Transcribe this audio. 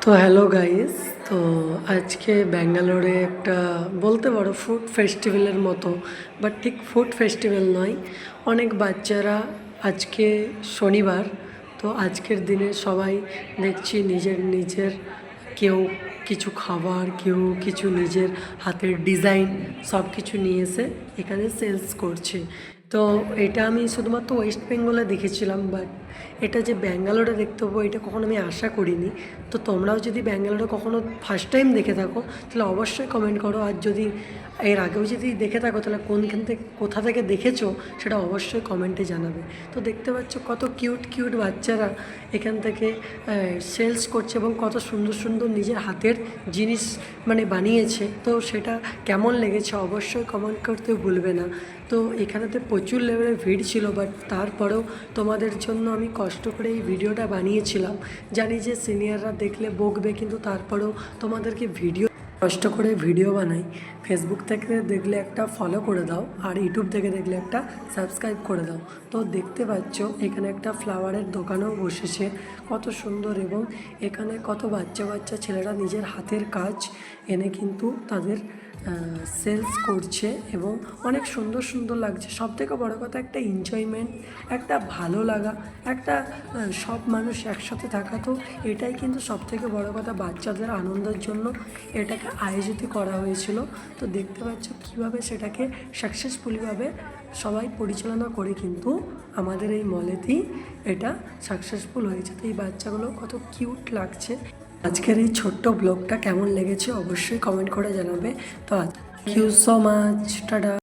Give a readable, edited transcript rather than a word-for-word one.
তো hello guys. তো আজকে ব্যাঙ্গালোরে একটা বলতে পারো ফুড ফেস্টিভ্যালের মতো, বাট ঠিক ফুড ফেস্টিভ্যাল নয়। অনেক বাচ্চারা আজকে শনিবার, তো আজকের দিনে সবাই দেখছি নিজের নিজের কেউ কিছু খাবার, কেউ কিছু নিজের হাতের ডিজাইন সব কিছু নিয়ে এসে এখানে সেলস করছে। তো এটা আমি শুধুমাত্র ওয়েস্ট বেঙ্গলে দেখেছিলাম, বাট এটা যে ব্যাঙ্গালোরে দেখতে পাবো এটা কখনো আমি আশা করিনি। তো তোমরাও যদি ব্যাঙ্গালোরে কখনো ফার্স্ট টাইম দেখে থাকো তাহলে অবশ্যই কমেন্ট করো, আর যদি এর আগেও যদি দেখে থাকো তাহলে কোনখান থেকে কোথা থেকে দেখেছো সেটা অবশ্যই কমেন্টে জানাবে। তো দেখতে পাচ্ছ কত কিউট কিউট বাচ্চারা এখান থেকে সেলস করছে এবং কত সুন্দর সুন্দর নিজের হাতের জিনিস মানে বানিয়েছে। তো সেটা কেমন লেগেছে অবশ্যই কমেন্ট করতে ভুলবে না। তো এখানেতে প্রচুর লেভেলের ভিড় ছিল, বাট তারপরেও তোমাদের জন্য আমি কষ্ট করে এই ভিডিওটা বানিয়েছিলাম। জানি যে সিনিয়ররা দেখলে বকবে, কিন্তু তারপরেও তোমাদেরকে ভিডিও কষ্ট করে ভিডিও বানাই। ফেসবুক থেকে দেখলে একটা ফলো করে দাও, আর ইউটিউব থেকে দেখলে একটা সাবস্ক্রাইব করে দাও। তো দেখতে পাচ্ছ এখানে একটা ফ্লাওয়ারের দোকানও বসেছে, কত সুন্দর। এবং এখানে কত বাচ্চা বাচ্চা ছেলেরা নিজের হাতের কাজ এনে কিন্তু তাদের সেলস করছে এবং অনেক সুন্দর সুন্দর লাগছে। সব থেকে বড়ো কথা একটা এনজয়মেন্ট, একটা ভালো লাগা, একটা সব মানুষ একসাথে থাকা। তো এটাই কিন্তু সব থেকে বড়ো কথা, বাচ্চাদের আনন্দের জন্য এটাকে আয়োজিত করা হয়েছিল। তো দেখতে পাচ্ছ কীভাবে সেটাকে সাকসেসফুলিভাবে সবাই পরিচালনা করে কিন্তু আমাদের এই মলেতেই এটা সাকসেসফুল হয়েছে। তো এই বাচ্চাগুলো কত কিউট লাগছে। আজকের এই ছোট্ট ব্লগটা কেমন লেগেছে অবশ্যই কমেন্ট করে জানাবে। তো thank you so much, tata.